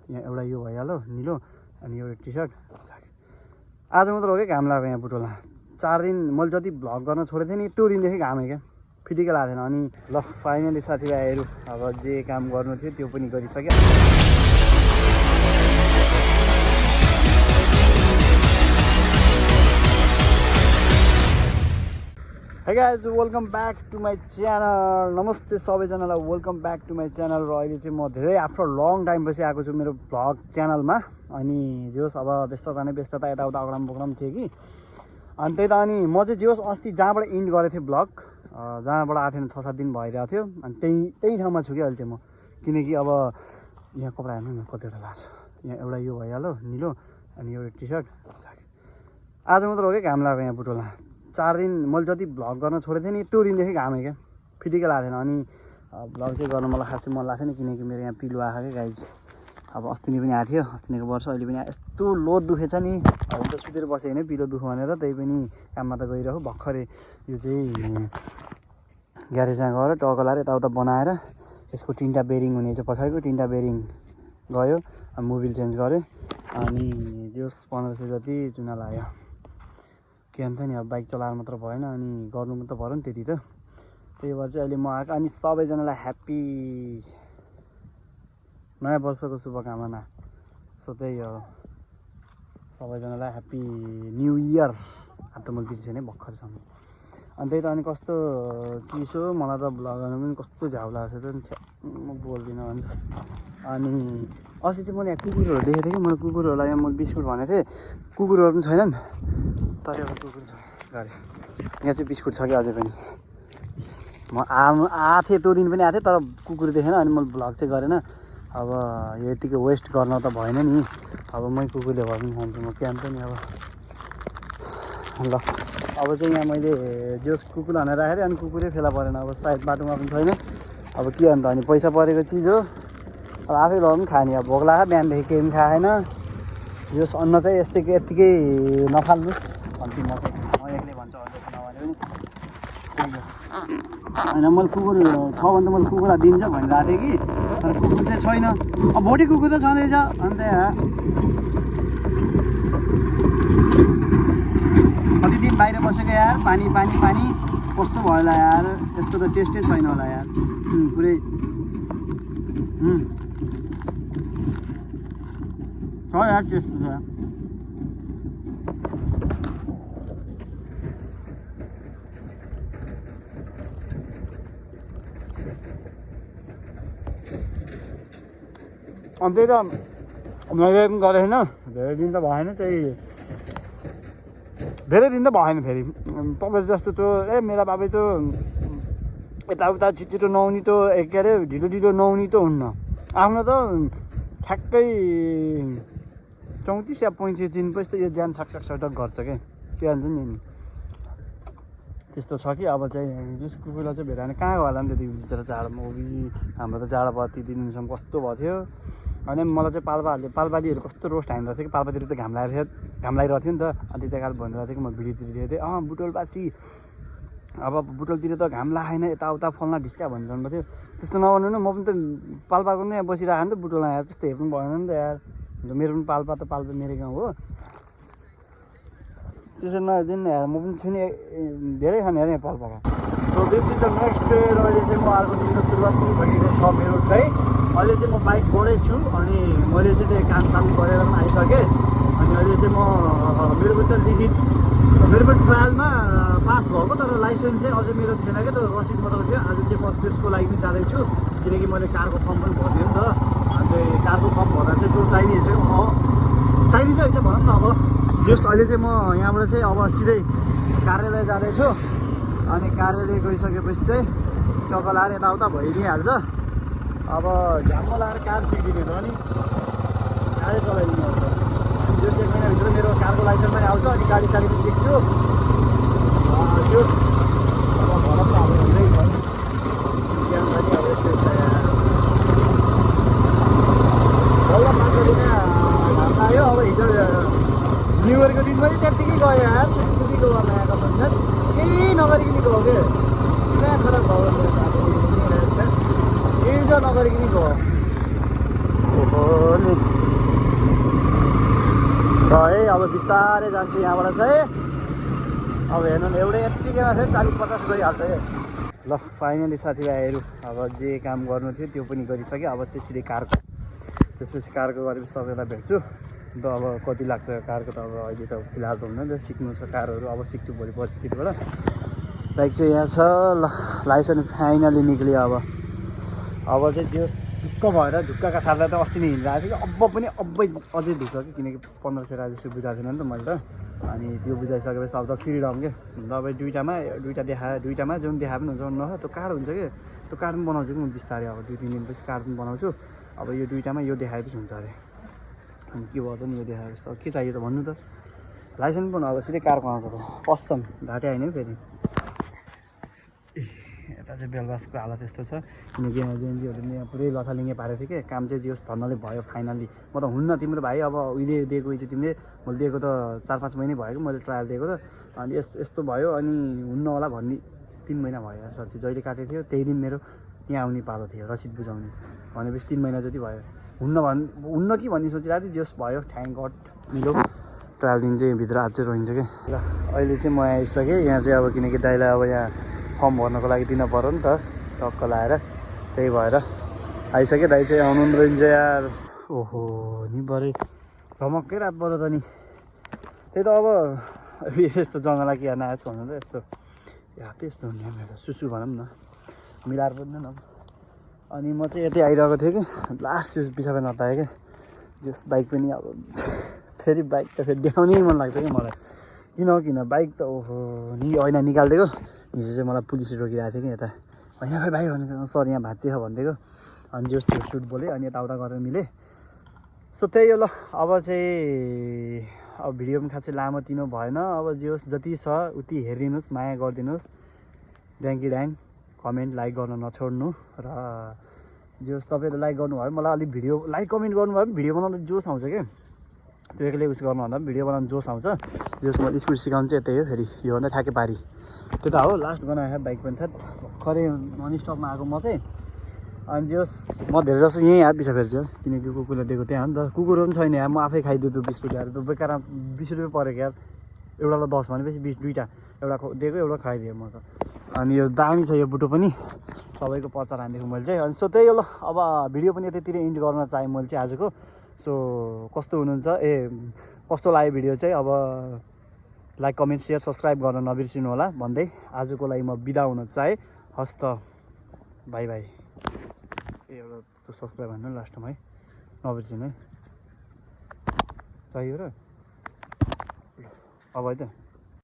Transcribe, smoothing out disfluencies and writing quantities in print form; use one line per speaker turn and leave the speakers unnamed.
यहाँ एउटा यो भइहाल्यो निलो अनि एउटा टी सर्ट। आज मात्र हो क्या घाम लाग्यो यहाँ बुटोलमा। 4 दिन मैले जति भ्लग गर्न छोडेको थिएँ नि त्यो दिनदेखि घाम क्या फिटिकै लागेको थिएन। अनि ल फाइनली साथीभाइहरू अब जे काम गर्नु थियो त्यो पनि गरिसक्यो। Hey guys, welcome back to my channel. नमस्ते सबैजनालाई, welcome back to my channel. र अहिले चाहिँ म धेरै आफ्टर लङ टाइम पछि आएको छु मेरो भ्लग च्यानलमा। अनि जे होस् अब व्यस्तता नै व्यस्तता, यताउता अग्राम बोक्राम थियो कि अनि त्यही त। अनि म चाहिँ जे होस् अस्ति जहाँबाट इन्ड गरेको थिएँ भ्लग, जहाँबाट आएको थिएन 6-7 दिन भइरहेको थियो। अनि त्यही ठाउँमा छु कि अहिले चाहिँ म, किनकि अब यहाँ कपडा हेर्नु न कतिवटा लाग्छ। यहाँ एउटा यो भइहाल्यो निलो अनि एउटा टी सर्ट। आज मात्र हो क्या घाम लाग्यो यहाँ बुटोलमा। 4 दिन मैले जति भ्लग गर्न छोडेको थिएँ नि त्यो दिनदेखि घाम क्या फिटिकै लागेको थिएन। अनि भ्लग चाहिँ गर्न मलाई खासै मन लाग्थेन, किनकि मेरो यहाँ पिलो आएको क्या गाइज। अब अस्तिनी पनि आएको थियो, अस्तिनीको वर्ष, अहिले पनि यस्तो लोड दुखेछ नि। अब त सुतेर बसेँ होइन पिलो दुख्यो भनेर, त्यही पनि काममा त गइरहेको। भर्खरै यो चाहिँ ग्यारेजमा गएर टक्क लाएर यताउता बनाएर यसको 3टा बेरिङ हुने चाहिँ पछाडिको 3टा बेरिङ गयो, मोबिल चेन्ज गरेँ। अनि जो 1500 जति चुना लाग्यो। के अन्त नि अब बाइक चलाएर मात्र भएन, अनि गर्नु पनि त पऱ्यो नि त्यति त। त्यही भएर चाहिँ अहिले म आएको। अनि सबैजनालाई ह्याप्पी नयाँ वर्षको शुभकामना। सो त्यही हो, सबैजनालाई ह्याप्पी न्यु इयर। अब त मैले बिर्सेँ नै भर्खरसम्म। अनि त्यही त। अनि कस्तो चिसो, मलाई त भ्लग गर्नु पनि कस्तो झ्याउ लागेको छ त, म बोल्दिनँ भन्छ। अनि अस्ति चाहिँ मैले यहाँ कुकुरहरू देखेको थिएँ कि, मैले कुकुरहरूलाई यहाँ मैले बिस्कुट भनेको थिएँ, कुकुरहरू पनि छैनन्। तर एउटा कुकुर छ गरे, यहाँ चाहिँ बिस्कुट छ कि अझै पनि। म आएको थिएँ त्यो दिन पनि आएको थिएँ, तर कुकुर देखेन। अनि मैले भ्लग चाहिँ गरेन। अब यो यतिकै वेस्ट गर्न त भएन नि। अब मै कुकुरले भए पनि खान्छु म, के अन्त नि। अब ल अब चाहिँ यहाँ मैले जो कुकुर हानेर राखेँ, अनि कुकुरै फेला परेन। अब सायद बाटोमा पनि छैन। अब के अन्त, अनि पैसा परेको चिज हो, अब आफै भए पनि खाने। अब भोक लाग्यो, बिहानदेखि केही पनि खाएन। यो अन्न चाहिँ यत्तिकै नफाल्नुहोस् भन्छु म चाहिँ। म एक्लै भन्छु, अझै नभने पनि होइन। मैले कुकुर छ भने त मैले कुकुरलाई दिन्छ भनिरहेको थिएँ कि, तर कुकुर चाहिँ छैन। अब भोटे कुकुर त छँदैछ। अन्त कति दिन बाहिर बसेको यार, पानी पानी पानी कस्तो भयो होला यार। यस्तो त टेस्टै छैन होला यार पुरै। छ यार टेस्ट छ। अनि त्यही त मैले पनि गरेको छैन, धेरै दिन त भएन। त्यही धेरै दिन त भएन फेरि। तपाईँ जस्तो त्यो मेरा बाबै त यताउता छिटो नहुने त के अरे ढिलो नहुने त हुन्न। आफ्नो त ठ्याक्कै 34 या 35 दिनपछि त यो ज्यान छकछक गर्छ क्या, के भन्छ नि। त्यस्तो छ कि अब चाहिँ जस कुकुरलाई चाहिँ भेटाएन कहाँ गयो होला नि त्यति बिचरा जाडोमा। हाम्रो त जाडो भयो 3 दिनसम्म कस्तो भएको थियो। अनि मलाई चाहिँ पाल्पालीहरू कस्तो रोस्ट हानिरहेको थियो कि, पाल्पातिर त घाम लागिरहेको थियो नि त। अनि त्यही कारण भनिरहेको थियो कि म भिडियोतिर दिएको थिएँ, बुटोलवासी अब बुटोलतिर त घाम लागेन, यताउता फल्ना ढिस्का भनिरहनु थियो। त्यस्तो नभन्नु न, म पनि त पाल्पाको नै बसिरहेको नि त बुटोलमा यार। त्यस्तो हेर्नु भएन नि त यार, मेरो पनि पाल्पा मेरो गाउँ हो। त्यसरी नहेरिदिनु यार, म पनि छु नि, धेरै खाने हेरेँ पाल्पाको। So this is the next day. र अहिले चाहिँ म अर्को दिनको सुरुवात भइसकेको छ मेरो चाहिँ। अहिले चाहिँ म बाइकबाटै छु, अनि मैले चाहिँ त्यो काम गरेर पनि आइसकेँ। अनि अहिले चाहिँ म मेरो पनि त मेरो पनि ट्रायलमा पास भएको, तर लाइसेन्स चाहिँ अझै मेरो थिएन क्या, त्यो रसिद मात्र थियो। आज चाहिँ म त्यसको लागि पनि जाँदैछु, किनकि मैले कारको फर्म पनि भरिदिएँ नि त। अनि चाहिँ कारको फर्म भर्दा चाहिँ त्यो चाहिने चाहिँ भनौँ न। अब जस अहिले चाहिँ म यहाँबाट चाहिँ अब सिधै कार्यालय जाँदैछु। अनि कार्यालय गइसकेपछि चाहिँ टक्क लाएर यताउता भइदिइहाल्छ। अब झ्याम्म लाएर कार सिकिदिने त अनि गाडी चलाइदिनु आउँछ। अनि जस 1 महिनाभित्र मेरो कारको लाइसेन्स पनि आउँछ, अनि गाडी साडी पनि सिक्छु। जस अब भनौँ न अब हुँदैछ ज्ञान पनि अब यस्तै छ यार। बल्ल 5 दिन घाम लाग्यो। अब हिजो न्यु इयरको दिन पनि त्यत्तिकै गयो यार, सुतिको गर्न आएको भन्छ, केही नगरिकन गयो क्या। कहाँ खराब भयो केही नगरिकन गयो। ओहो नि अब बिस्तारै जान्छु यहाँबाट चाहिँ। अब हेर्नु न एउटै यत्तिकैमा चाहिँ 40-50 गइहाल्छ है। ल फाइनली साथीभाइहरू अब जे काम गर्नु थियो त्यो पनि गरिसक्यो। अब चाहिँ सिधै कारको, त्यसपछि कारको गरेपछि तपाईँलाई भेट्छु। अन्त अब कति लाग्छ कारको त अब अहिले त फिलहाल त हुँदैन, सिक्नु छ कारहरू। अब सिक्छु भोलि पर्सितिरबाट। बाइक चाहिँ यहाँ छ। ल लाइसेन्स फाइनली निक्ल्यो। अब चाहिँ जे ढुक्क भएर ढुक्काका साथलाई त अस्ति नै हिँडिरहेको थियो कि अब पनि अझै ढुक्क कि किनकि 1500 जस्तो बुझाएको थिएन नि त मैले त। अनि त्यो बुझाइसकेपछि अब त फ्रिडम के अब दुइटा देखायो, दुइटामा जुन देखाए पनि हुन्छ न त्यो कार्ड हुन्छ कि त्यो कार्ड पनि बनाउँछु कि म बिस्तारै। अब 2-3 दिनपछि कार्ड पनि बनाउँछु। अब यो दुइटामा यो देखाएपछि हुन्छ अरे। अनि के भयो त नि यो देखाएपछि त के चाहियो त भन्नु त। लाइसेन्स पनि अब सिधै कारको आउँछ त पस्छन् घाटे होइन फेरि। यता चाहिँ बेलबासको हालत यस्तो छ किनकि यहाँ जेएनजीहरूले यहाँ पुरै लथालिङ्गे पारेको थियो कि काम चाहिँ जे होस् धन्नले भयो फाइनल्ली। म त हुन्न तिम्रो भाइ अब उहिले दिएको चाहिँ तिमीले, मैले दिएको त 4-5 महिनै भयो कि मैले ट्रायल दिएको त। अनि यस्तो भयो अनि हुन्न होला भन्ने 3 महिना भयो साँच्चै। जहिले काटेको थियो त्यही दिन मेरो यहाँ आउने पालो थियो रसिद बुझाउने, भनेपछि 3 महिना जति भयो। हुन्न कि भन्ने सोचिरहेको थिएँ, जे होस् भयो थ्याङ्क गड मिलो। ट्रायल दिन चाहिँ भित्र अझै रोइन्छ कि। ल अहिले चाहिँ म आइसकेँ यहाँ चाहिँ। अब किनकि दाइलाई अब यहाँ फर्म भर्नको लागि दिन पऱ्यो नि त टक्क लाएर, त्यही भएर आइसक्यो। दाइ चाहिँ आउनु पनि रहन्छ यार। ओहो नि भरे झमक्कै रात पऱ्यो त नि। त्यही त अब यस्तो जङ्गला के हेर्न आएछु भन्नु त यस्तो हातै यस्तो हुने मेरो सुसु भनौँ न मिलाएर पनि न। अनि म चाहिँ यतै आइरहेको थिएँ कि लास्ट चाहिँ बिसाबै नपाएँ क्या। जस बाइक पनि अब फेरि बाइक त फेरि देखाउनै मन लाग्छ कि मलाई। किन बाइक त ओहो नि ऐना निकालिदिएको। हिजो चाहिँ मलाई पुलिसले रोकिरहेको थियो कि यता, होइन खै भाइ भनेको सर यहाँ भाँच्ची छ भनिदिएको। अनि जस त्यो सुट बोलेँ अनि यताउता गरेर मिलेँ। सो त्यही हो। ल अब चाहिँ अब भिडियो पनि खासै लामो तिनो भएन। अब जे होस् जति छ उति हेरिदिनुहोस्, माया गरिदिनुहोस्। ड्याङ्की ड्याङ कमेन्ट लाइक गर्न नछोड्नु। र जे होस् तपाईँले लाइक गर्नुभयो मलाई अलिक भिडियो लाइक कमेन्ट गर्नुभयो भने भिडियो बनाउनु जोस आउँछ क्या। त्यो एक्लै उस गर्नुभन्दा पनि भिडियो बनाउनु जोस आउँछ। जे होस् म स्पिड सिकाउनु चाहिँ यतै हो। फेरि योभन्दा ठ्याक्कै पारी त्यो त हो लास्ट बनाएको बाइक पनि थाहा भर्खरै नन स्टपमा आएको म चाहिँ। अनि जे होस् म धेरै जस्तो यहीँ यार पिछा फेरि चाहिँ किनकि कुकुरले दिएको त्यहाँ हो नि त। कुकुर पनि छैन यार, म आफै खाइदिएको बिस्कुट यार। त्यो बेकार 20 रुपियाँ परेको यार एउटालाई 10 भनेपछि 20 दुइटा एउटा दिएको एउटा खाइदिएँ म त। अनि यो दामी छ यो बुटो पनि सबैको पर्चा राखिदिएको मैले चाहिँ। अनि सो त्यही हो। ल अब भिडियो पनि यतैतिर इन्ड गर्न चाहेँ मैले चाहिँ आजको। सो कस्तो हुनुहुन्छ कस्तो लाग्यो भिडियो चाहिँ अब लाइक कमेन्ट सेयर सब्सक्राइब गर्न नबिर्सिनु होला भन्दै आजको लागि म बिदा हुन चाहेँ। हस् त बाई बाई। एउटा सब्सक्राइब हान्नु लास्टमा है नबिर्सिनु है चाहियो र अब है त।